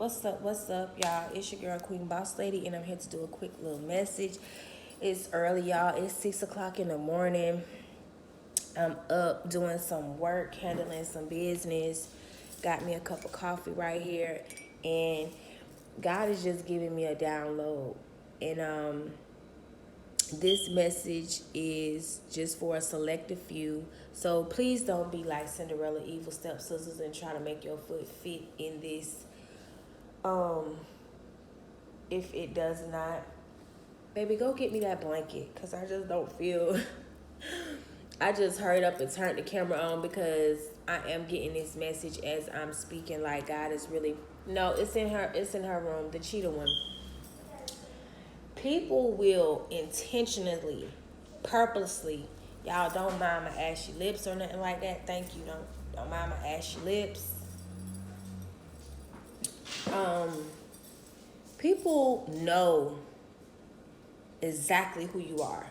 What's up, y'all? It's your girl, Queen Boss Lady, and I'm here to do a quick little message. It's early, y'all. It's 6 o'clock in the morning. I'm up doing some work, handling some business. Got me a cup of coffee right here, and God is just giving me a download. And this message is just for a selective few. So please don't be like Cinderella evil stepsisters and try to make your foot fit in this. If it does not, baby, go get me that blanket, because I just don't feel. I just hurried up and turned the camera on because I am getting this message as I'm speaking. Like, God is really, no, it's in her room, the cheetah one. People will intentionally, purposely, y'all, don't mind my ashy lips or nothing like that. Thank you. Don't mind my ashy lips. People know exactly who you are.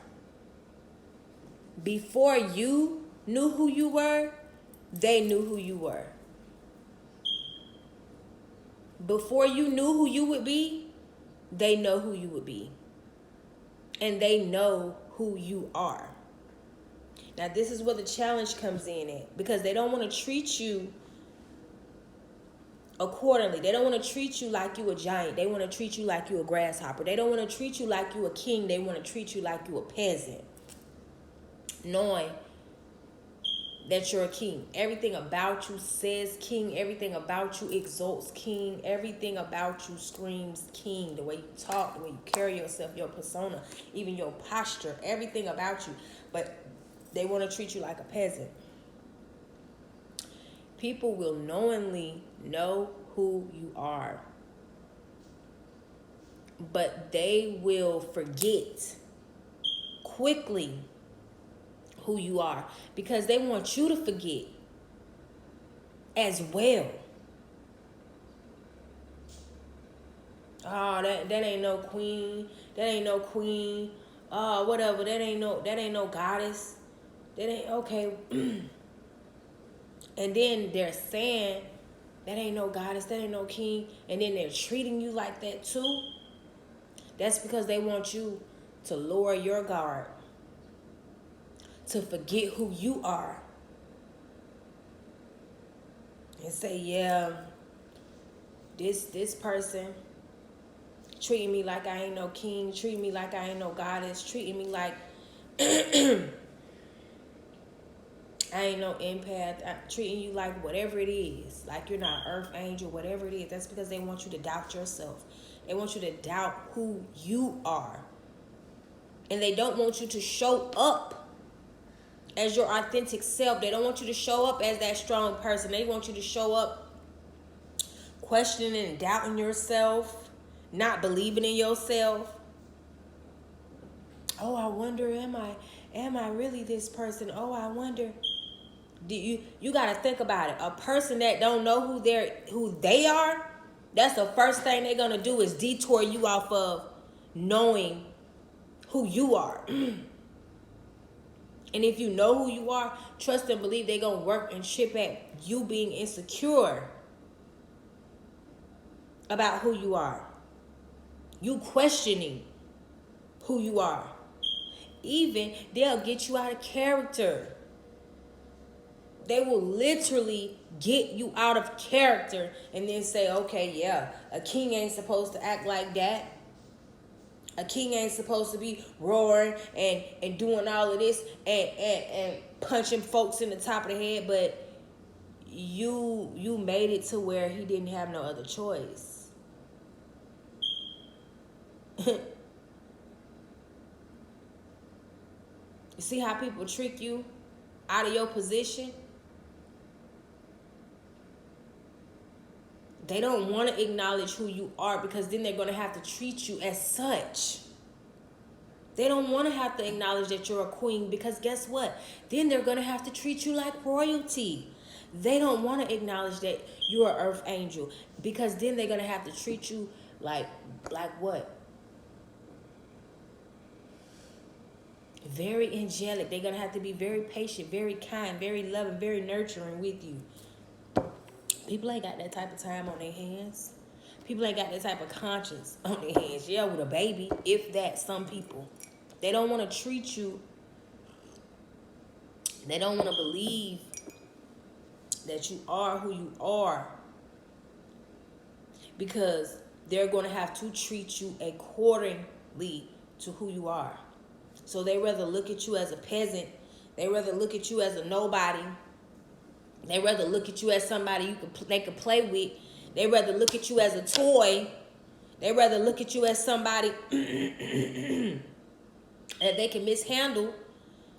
Before you knew who you were, they knew who you were. Before you knew who you would be, they know who you would be. And they know who you are. Now, this is where the challenge comes in at, because they don't want to treat you accordingly. They don't want to treat you like you a giant. They want to treat you like you a grasshopper. They don't want to treat you like you a king. They want to treat you like you a peasant. Knowing that you're a king. Everything about you says king. Everything about you exalts king. Everything about you screams king. The way you talk, the way you carry yourself, your persona, even your posture, everything about you. But they want to treat you like a peasant. People will knowingly know who you are, but they will forget quickly who you are, because they want you to forget as well. Oh, that ain't no queen. That ain't no queen. Oh, whatever. That ain't no goddess. That ain't okay. And then they're saying that ain't no goddess, that ain't no king, and then they're treating you like that too. That's because they want you to lower your guard, to forget who you are, and say, yeah, this person treating me like I ain't no king, treating me like I ain't no goddess, treating me like I ain't no empath, treating you like whatever it is, like you're not an earth angel, whatever it is. That's because they want you to doubt yourself. They want you to doubt who you are. And they don't want you to show up as your authentic self. They don't want you to show up as that strong person. They want you to show up questioning and doubting yourself, not believing in yourself. Oh, I wonder, am I really this person? Oh, I wonder. You got to think about it. A person that don't know who they are, that's the first thing they're going to do is detour you off of knowing who you are. And if you know who you are, trust and believe they're going to work and chip at you being insecure about who you are. You questioning who you are. Even they'll get you out of character. They will literally get you out of character and then say, okay, yeah, a king ain't supposed to act like that. A king ain't supposed to be roaring and doing all of this and punching folks in the top of the head, but you made it to where he didn't have no other choice. You see how people trick you out of your position? They don't want to acknowledge who you are, because then they're going to have to treat you as such. They don't want to have to acknowledge that you're a queen, because guess what? Then they're going to have to treat you like royalty. They don't want to acknowledge that you're an earth angel, because then they're going to have to treat you like what? Very angelic. They're going to have to be very patient, very kind, very loving, very nurturing with you. People ain't got that type of time on their hands. People ain't got that type of conscience on their hands. Yeah, with a baby, if that, some people. They don't want to treat you. They don't want to believe that you are who you are, because they're going to have to treat you accordingly to who you are. So they rather look at you as a peasant. They rather look at you as a nobody. They rather look at you as somebody they could play with. They rather look at you as a toy. They rather look at you as somebody that they can mishandle.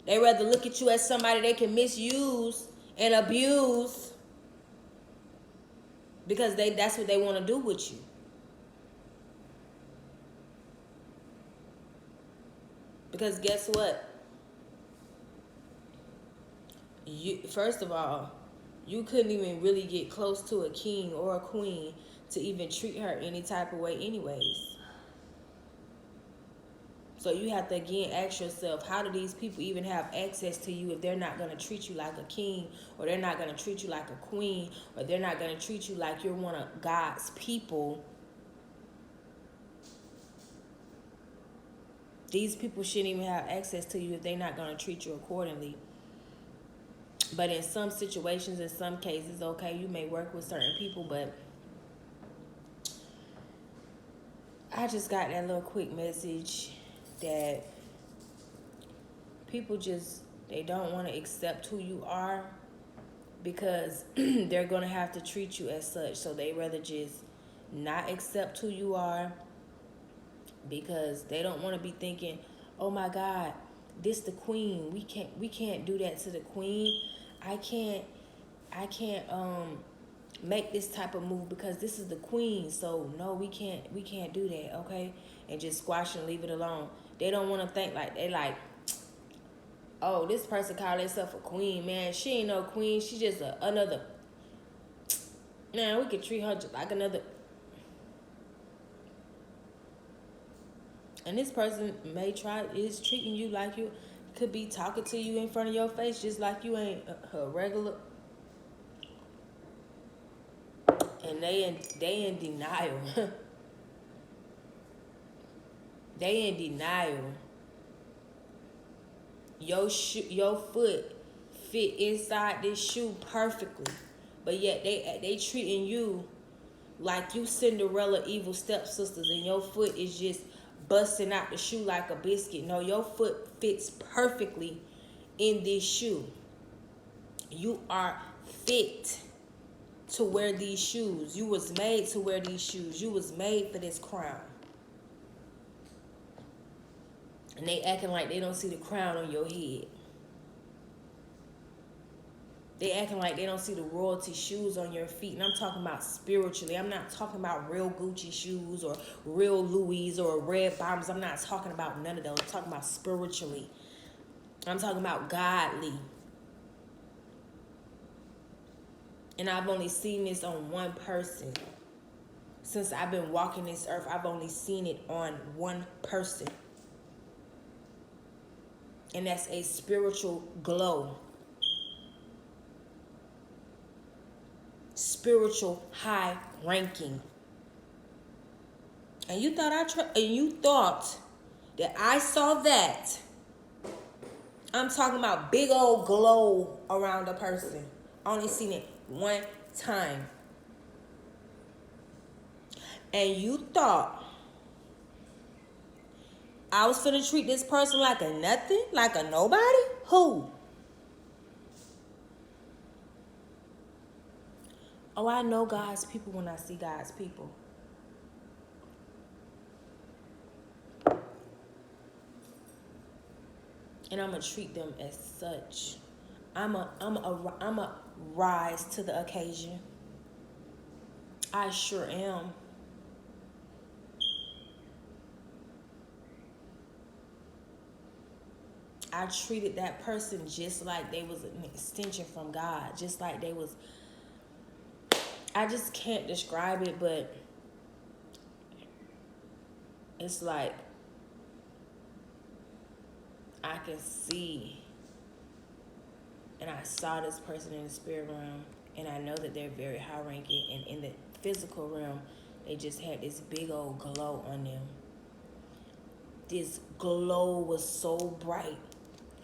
They rather look at you as somebody they can misuse and abuse, because that's what they want to do with you. Because guess what? First of all, you couldn't even really get close to a king or a queen to even treat her any type of way anyways. So you have to again ask yourself, how do these people even have access to you if they're not going to treat you like a king, or they're not going to treat you like a queen, or they're not going to treat you like you're one of God's people? These people shouldn't even have access to you if they're not going to treat you accordingly. But in some situations, in some cases, okay, you may work with certain people, but I just got that little quick message that people they don't want to accept who you are, because they're going to have to treat you as such. So they rather just not accept who you are, because they don't want to be thinking, oh my God, this the queen. We can't do that to the queen. I can't make this type of move because this is the queen. So no, we can't do that, okay? And just squash and leave it alone. They don't want to think like they like, oh, this person call herself a queen, man. She ain't no queen. She just another. Man, we could treat her just like another. And this person is treating you like you could be talking to you in front of your face, just like you ain't a regular. And they in denial. They in denial. Your foot fit inside this shoe perfectly, but yet they treating you like you Cinderella evil stepsisters, and your foot is just busting out the shoe like a biscuit. No, your foot fits perfectly in this shoe. You are fit to wear these shoes. You was made to wear these shoes. You was made for this crown. And they acting like they don't see the crown on your head. They acting like they don't see the royalty shoes on your feet. And I'm talking about spiritually. I'm not talking about real Gucci shoes or real Louis or red bottoms. I'm not talking about none of those. I'm talking about spiritually. I'm talking about godly. And I've only seen this on one person. Since I've been walking this earth, I've only seen it on one person. And that's a spiritual glow. Spiritual high ranking. And you thought that I saw that. I'm talking about big old glow around a person. I only seen it one time. And you thought I was finna treat this person like a nothing? Like a nobody? Who? Oh, I know God's people when I see God's people. And I'm gonna treat them as such. I'm a rise to the occasion. I sure am. I treated that person just like they was an extension from God. Just like they was. I just can't describe it, but it's like I can see, and I saw this person in the spirit realm, and I know that they're very high ranking, and in the physical realm, They just had this big old glow on them. This glow was so bright.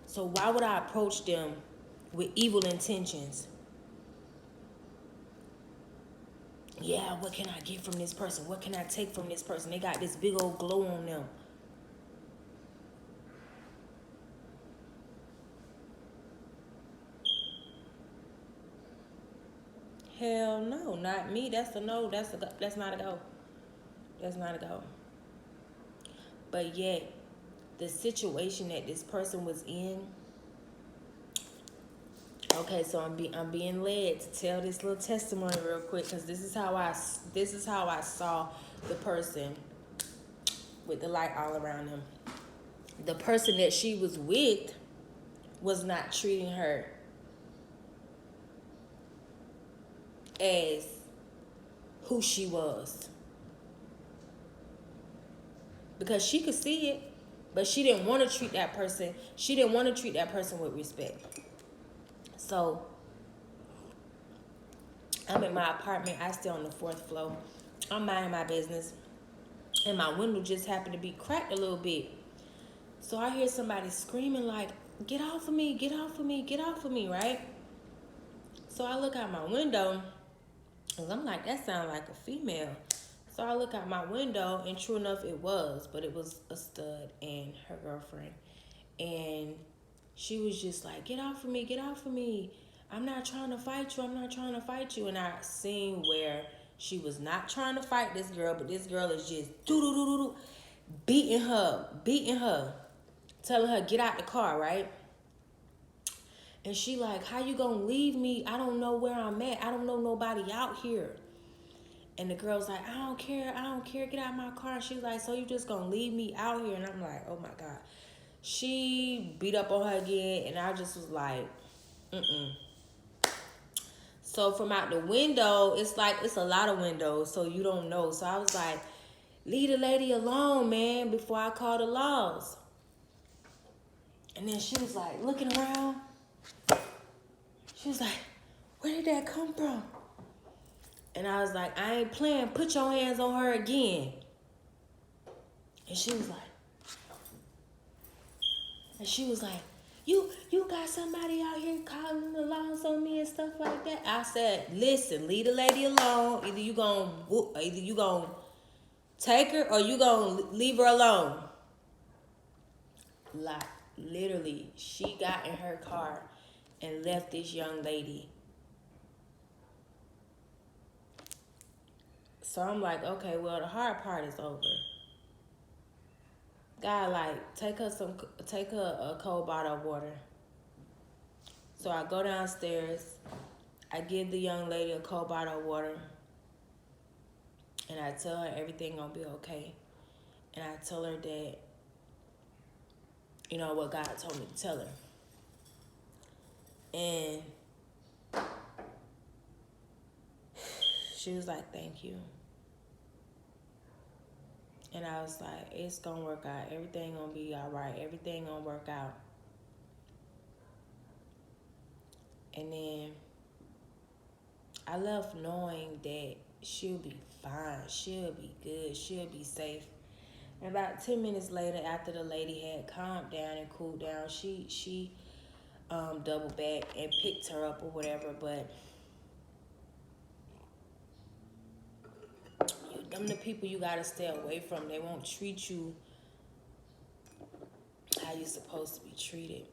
So why would I approach them with evil intentions? Yeah, what can I get from this person? What can I take from this person? They got this big old glow on them. Hell no, not me. That's a no. That's not a go. That's not a go. But yet, the situation that this person was in. Okay, so I'm being led to tell this little testimony real quick because this is how I saw the person with the light all around them. The person that she was with was not treating her as who she was. Because she could see it, but she didn't want to treat that person. She didn't want to treat that person with respect. So I'm in my apartment. I stay on the 4th floor. I'm minding my business. And my window just happened to be cracked a little bit. So I hear somebody screaming like, get off of me, get off of me, get off of me, right? So I look out my window, because I'm like, that sounds like a female. So I look out my window, and true enough, it was. But it was a stud and her girlfriend. And she was just like, get off of me, get off of me. I'm not trying to fight you, I'm not trying to fight you. And I seen where she was not trying to fight this girl, but this girl is just doo-doo-doo-doo-doo, beating her, telling her, get out the car, right? And she like, how you gonna leave me? I don't know where I'm at. I don't know nobody out here. And the girl's like, I don't care, get out of my car. And she's like, so you just gonna leave me out here? And I'm like, oh my God. She beat up on her again, and I just was like, mm-mm. So from out the window, it's like, it's a lot of windows, so you don't know. So I was like, leave the lady alone, man, before I call the laws. And then she was like, looking around. She was like, where did that come from? And I was like, I ain't playing. Put your hands on her again. And she was like, you got somebody out here calling the laws on me and stuff like that. I said, listen, leave the lady alone. Either you gonna take her or you gonna leave her alone. Like, literally, she got in her car and left this young lady. So I'm like, okay, well, the hard part is over. God, like, take her a cold bottle of water. So I go downstairs. I give the young lady a cold bottle of water. And I tell her everything gonna be okay. And I tell her that, you know, what God told me to tell her. And she was like, thank you. And I was like, it's gonna work out. Everything gonna be all right. Everything gonna work out. And then I left knowing that she'll be fine. She'll be good. She'll be safe. And about 10 minutes later, after the lady had calmed down and cooled down, she doubled back and picked her up or whatever. But them the people you gotta stay away from. They won't treat you how you're supposed to be treated.